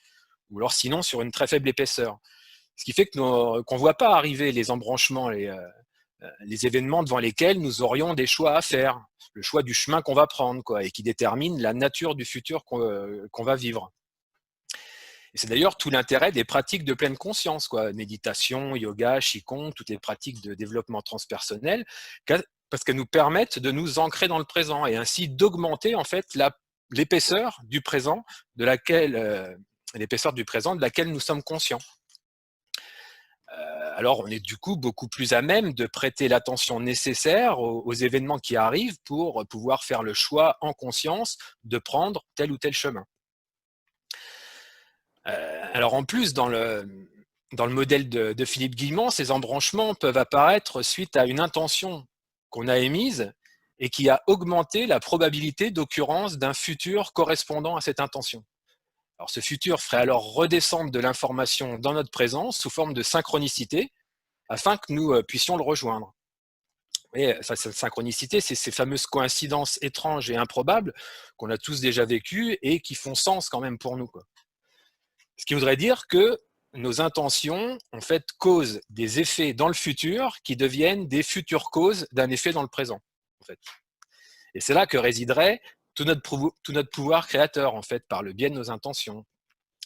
ou alors sinon sur une très faible épaisseur. Ce qui fait qu'on ne voit pas arriver les embranchements, les événements devant lesquels nous aurions des choix à faire, le choix du chemin qu'on va prendre, quoi, et qui détermine la nature du futur qu'on va vivre. Et c'est d'ailleurs tout l'intérêt des pratiques de pleine conscience, quoi, méditation, yoga, qigong, toutes les pratiques de développement transpersonnel, parce qu'elles nous permettent de nous ancrer dans le présent et ainsi d'augmenter en fait l'épaisseur du présent de laquelle nous sommes conscients. Alors on est du coup beaucoup plus à même de prêter l'attention nécessaire aux événements qui arrivent pour pouvoir faire le choix en conscience de prendre tel ou tel chemin. Alors en plus, dans le modèle de Philippe Guillemont, ces embranchements peuvent apparaître suite à une intention qu'on a émise et qui a augmenté la probabilité d'occurrence d'un futur correspondant à cette intention. Alors ce futur ferait alors redescendre de l'information dans notre présence sous forme de synchronicité afin que nous puissions le rejoindre. Et cette synchronicité, c'est ces fameuses coïncidences étranges et improbables qu'on a tous déjà vécues et qui font sens quand même pour nous, quoi. Ce qui voudrait dire que nos intentions, en fait, causent des effets dans le futur qui deviennent des futures causes d'un effet dans le présent. En fait. Et c'est là que résiderait tout notre pouvoir créateur, en fait, par le biais de nos intentions.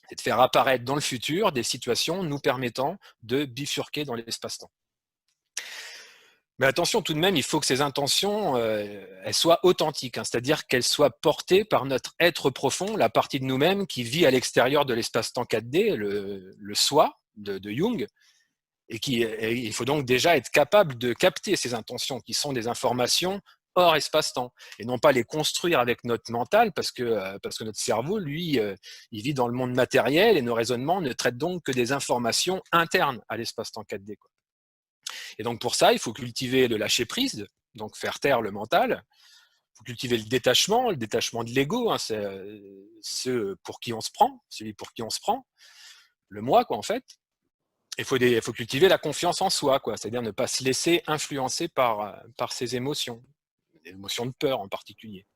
C'est de faire apparaître dans le futur des situations nous permettant de bifurquer dans l'espace-temps. Mais attention, tout de même, il faut que ces intentions elles soient authentiques, hein, c'est-à-dire qu'elles soient portées par notre être profond, la partie de nous-mêmes qui vit à l'extérieur de l'espace-temps 4D, le soi de Jung, et il faut donc déjà être capable de capter ces intentions qui sont des informations hors espace-temps, et non pas les construire avec notre mental, parce que notre cerveau, lui, il vit dans le monde matériel, et nos raisonnements ne traitent donc que des informations internes à l'espace-temps 4D, quoi. Et donc pour ça, il faut cultiver le lâcher-prise, donc faire taire le mental. Il faut cultiver le détachement de l'ego, hein, c'est ce pour qui on se prend, celui pour qui on se prend, le moi, quoi, en fait. Il faut cultiver la confiance en soi, quoi, c'est-à-dire ne pas se laisser influencer par ses émotions, les émotions de peur en particulier.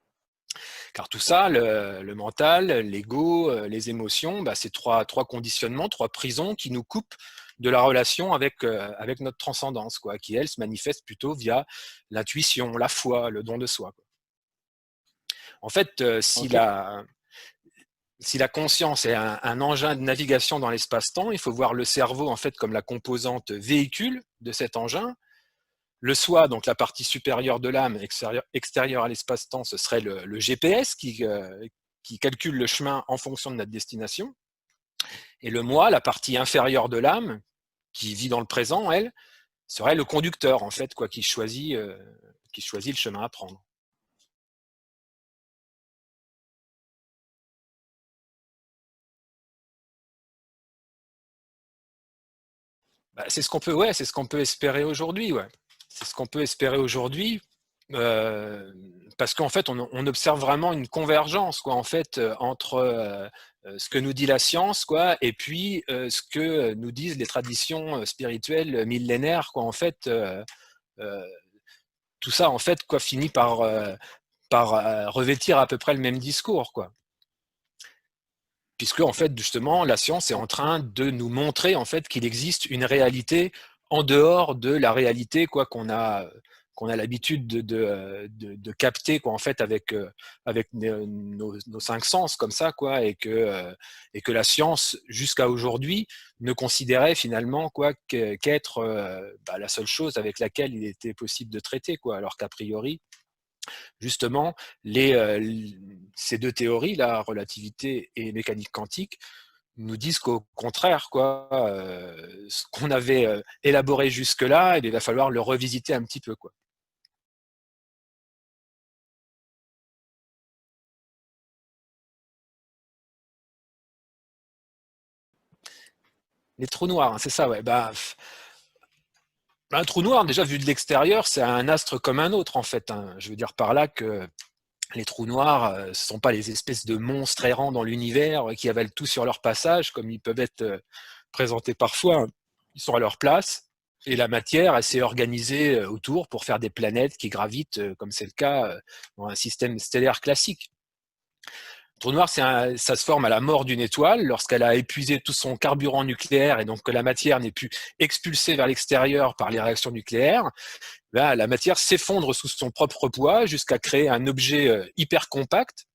Car tout ça, le mental, l'ego, les émotions, bah, c'est trois conditionnements, trois prisons qui nous coupent de la relation avec notre transcendance, quoi, qui, elle, se manifeste plutôt via l'intuition, la foi, le don de soi, quoi. En fait, Ok. si la conscience est un engin de navigation dans l'espace-temps, il faut voir le cerveau en fait comme la composante véhicule de cet engin. Le soi, donc la partie supérieure de l'âme, extérieure à l'espace-temps, ce serait le GPS qui calcule le chemin en fonction de notre destination. Et le moi, la partie inférieure de l'âme, qui vit dans le présent, elle, serait le conducteur, en fait, quoi, qui choisit le chemin à prendre. Bah, c'est ce qu'on peut espérer aujourd'hui, ouais. C'est ce qu'on peut espérer aujourd'hui, parce qu'en fait, on observe vraiment une convergence, quoi, en fait, entre ce que nous dit la science, quoi, et puis ce que nous disent les traditions spirituelles millénaires, quoi. En fait, euh, tout ça, en fait, quoi, finit par revêtir à peu près le même discours, quoi. Puisque, en fait, justement, la science est en train de nous montrer, en fait, qu'il existe une réalité en dehors de la réalité, quoi, qu'on a l'habitude de capter, quoi, en fait, avec nos cinq sens, comme ça, quoi, et que la science, jusqu'à aujourd'hui, ne considérait finalement, quoi, qu'être la seule chose avec laquelle il était possible de traiter, quoi, alors qu'a priori, justement, ces deux théories, la relativité et mécanique quantique, nous disent qu'au contraire, quoi, ce qu'on avait élaboré jusque-là, il va falloir le revisiter un petit peu, quoi. Les trous noirs, hein, c'est ça, ouais. Un trou noir, déjà vu de l'extérieur, c'est un astre comme un autre, en fait, hein. Je veux dire par là que les trous noirs, ce ne sont pas les espèces de monstres errants dans l'univers qui avalent tout sur leur passage, comme ils peuvent être présentés parfois, hein. Ils sont à leur place, et la matière, elle s'est organisée autour pour faire des planètes qui gravitent, comme c'est le cas dans un système stellaire classique. Le trou noir, ça se forme à la mort d'une étoile, lorsqu'elle a épuisé tout son carburant nucléaire, et donc que la matière n'est plus expulsée vers l'extérieur par les réactions nucléaires. Là, la matière s'effondre sous son propre poids jusqu'à créer un objet hyper compact,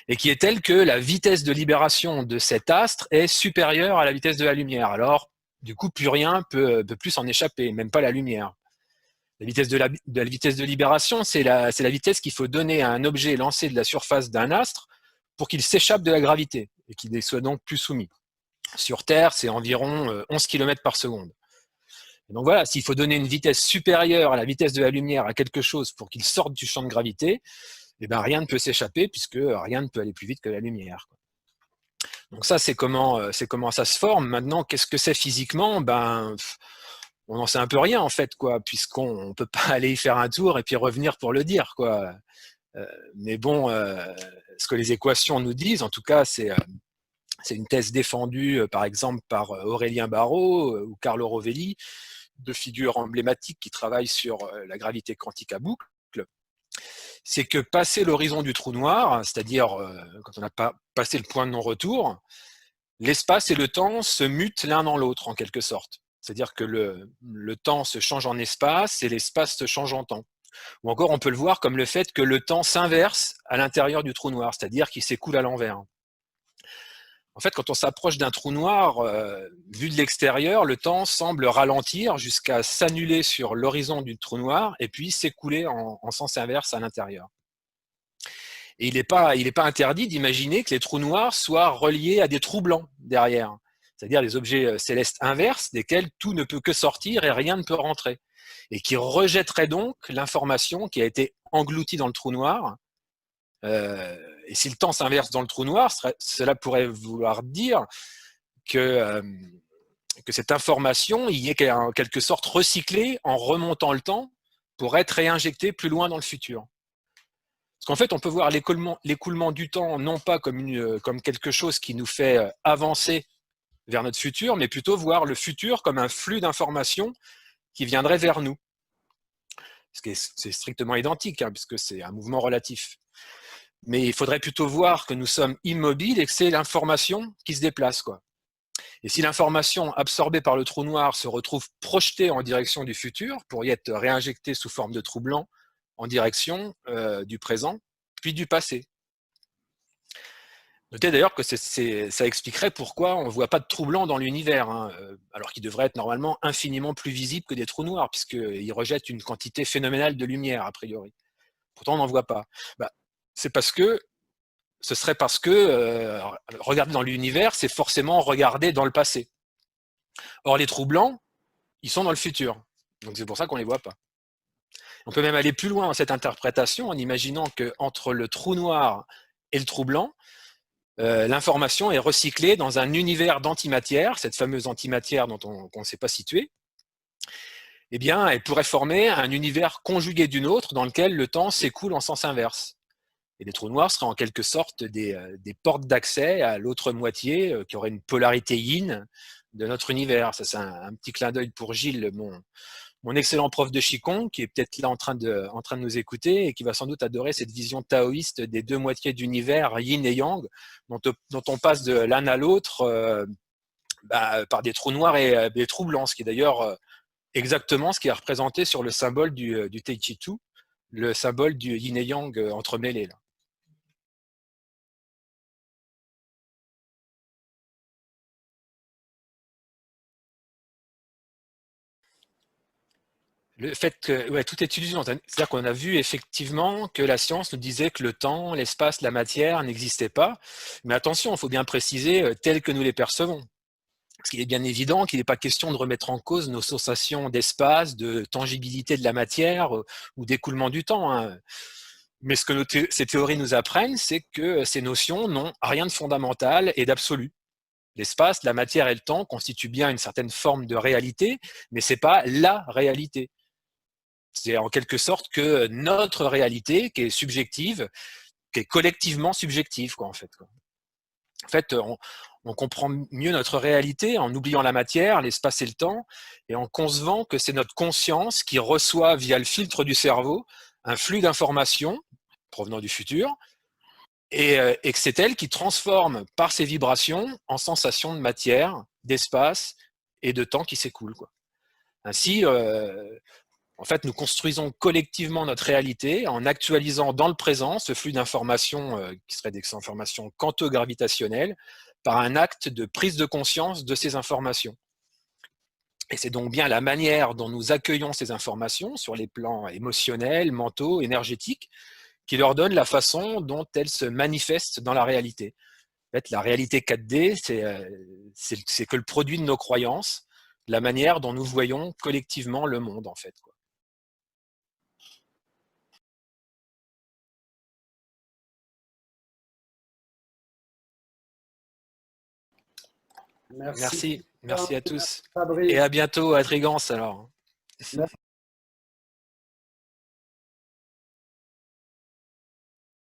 et qui est tel que la vitesse de libération de cet astre est supérieure à la vitesse de la lumière. Alors, du coup, plus rien peut plus s'en échapper, même pas la lumière. La vitesse de la vitesse de libération, c'est la vitesse qu'il faut donner à un objet lancé de la surface d'un astre pour qu'il s'échappe de la gravité et qu'il ne soit donc plus soumis. Sur Terre, c'est environ 11 km par seconde. Et donc voilà, s'il faut donner une vitesse supérieure à la vitesse de la lumière à quelque chose pour qu'il sorte du champ de gravité, eh ben rien ne peut s'échapper puisque rien ne peut aller plus vite que la lumière. Donc ça, c'est comment ça se forme. Maintenant, qu'est-ce que c'est physiquement? On n'en sait un peu rien en fait, quoi, puisqu'on ne peut pas aller y faire un tour et puis revenir pour le dire, quoi. Euh, mais bon, ce que les équations nous disent, en tout cas, c'est une thèse défendue, par exemple, par Aurélien Barraud ou Carlo Rovelli, deux figures emblématiques qui travaillent sur la gravité quantique à boucle. C'est que passer l'horizon du trou noir, c'est-à-dire quand on n'a pas passé le point de non-retour, l'espace et le temps se mutent l'un dans l'autre en quelque sorte. C'est-à-dire que le temps se change en espace et l'espace se change en temps. Ou encore, on peut le voir comme le fait que le temps s'inverse à l'intérieur du trou noir, c'est-à-dire qu'il s'écoule à l'envers. En fait, quand on s'approche d'un trou noir, vu de l'extérieur, le temps semble ralentir jusqu'à s'annuler sur l'horizon du trou noir et puis s'écouler en sens inverse à l'intérieur. Et il n'est pas interdit d'imaginer que les trous noirs soient reliés à des trous blancs derrière, c'est-à-dire des objets célestes inverses desquels tout ne peut que sortir et rien ne peut rentrer, et qui rejetteraient donc l'information qui a été engloutie dans le trou noir. Et si le temps s'inverse dans le trou noir, cela pourrait vouloir dire que, euh, que cette information y est en quelque sorte recyclée en remontant le temps pour être réinjectée plus loin dans le futur. Parce qu'en fait, on peut voir l'écoulement du temps non pas comme quelque chose qui nous fait avancer vers notre futur, mais plutôt voir le futur comme un flux d'informations qui viendrait vers nous. C'est strictement identique, hein, puisque c'est un mouvement relatif. Mais il faudrait plutôt voir que nous sommes immobiles et que c'est l'information qui se déplace, quoi. Et si l'information absorbée par le trou noir se retrouve projetée en direction du futur, pour y être réinjectée sous forme de trou blanc en direction du présent, puis du passé. Notez d'ailleurs que ça expliquerait pourquoi on ne voit pas de trous blancs dans l'univers, hein, alors qu'ils devraient être normalement infiniment plus visibles que des trous noirs, puisqu'ils rejettent une quantité phénoménale de lumière, a priori. Pourtant, on n'en voit pas. Bah, c'est parce que ce serait parce que regarder dans l'univers, c'est forcément regarder dans le passé. Or, les trous blancs, ils sont dans le futur. Donc c'est pour ça qu'on ne les voit pas. On peut même aller plus loin dans cette interprétation en imaginant qu'entre le trou noir et le trou blanc, l'information est recyclée dans un univers d'antimatière, cette fameuse antimatière dont on ne sait pas situer. Eh bien, elle pourrait former un univers conjugué d'une autre dans lequel le temps s'écoule en sens inverse. Et les trous noirs seraient en quelque sorte des portes d'accès à l'autre moitié qui aurait une polarité yin de notre univers. Ça, c'est un petit clin d'œil pour Gilles, mon excellent prof de Qigong, qui est peut-être là en train de nous écouter et qui va sans doute adorer cette vision taoïste des deux moitiés d'univers, yin et yang, dont on passe de l'un à l'autre par des trous noirs et des trous blancs, ce qui est d'ailleurs exactement ce qui est représenté sur le symbole du Tai Chi Tu, le symbole du yin et yang entremêlés. Là. Le fait que ouais, tout est illusion. C'est-à-dire qu'on a vu effectivement que la science nous disait que le temps, l'espace, la matière n'existaient pas. Mais attention, il faut bien préciser tels que nous les percevons. Parce qu'il est bien évident qu'il n'est pas question de remettre en cause nos sensations d'espace, de tangibilité de la matière ou d'écoulement du temps, hein. Mais ce que ces théories nous apprennent, c'est que ces notions n'ont rien de fondamental et d'absolu. L'espace, la matière et le temps constituent bien une certaine forme de réalité, mais ce n'est pas la réalité. C'est en quelque sorte que notre réalité, qui est subjective, qui est collectivement subjective, quoi, en fait. En fait, on comprend mieux notre réalité en oubliant la matière, l'espace et le temps, et en concevant que c'est notre conscience qui reçoit via le filtre du cerveau un flux d'informations provenant du futur, et que c'est elle qui transforme par ses vibrations en sensations de matière, d'espace et de temps qui s'écoulent. Ainsi, en fait, nous construisons collectivement notre réalité en actualisant dans le présent ce flux d'informations qui serait des informations quanto-gravitationnelles par un acte de prise de conscience de ces informations. Et c'est donc bien la manière dont nous accueillons ces informations sur les plans émotionnels, mentaux, énergétiques, qui leur donne la façon dont elles se manifestent dans la réalité. En fait, la réalité 4D, c'est que le produit de nos croyances, la manière dont nous voyons collectivement le monde, en fait. Merci. Merci, merci à tous. Et Fabrice. à bientôt à Trigance alors. Merci.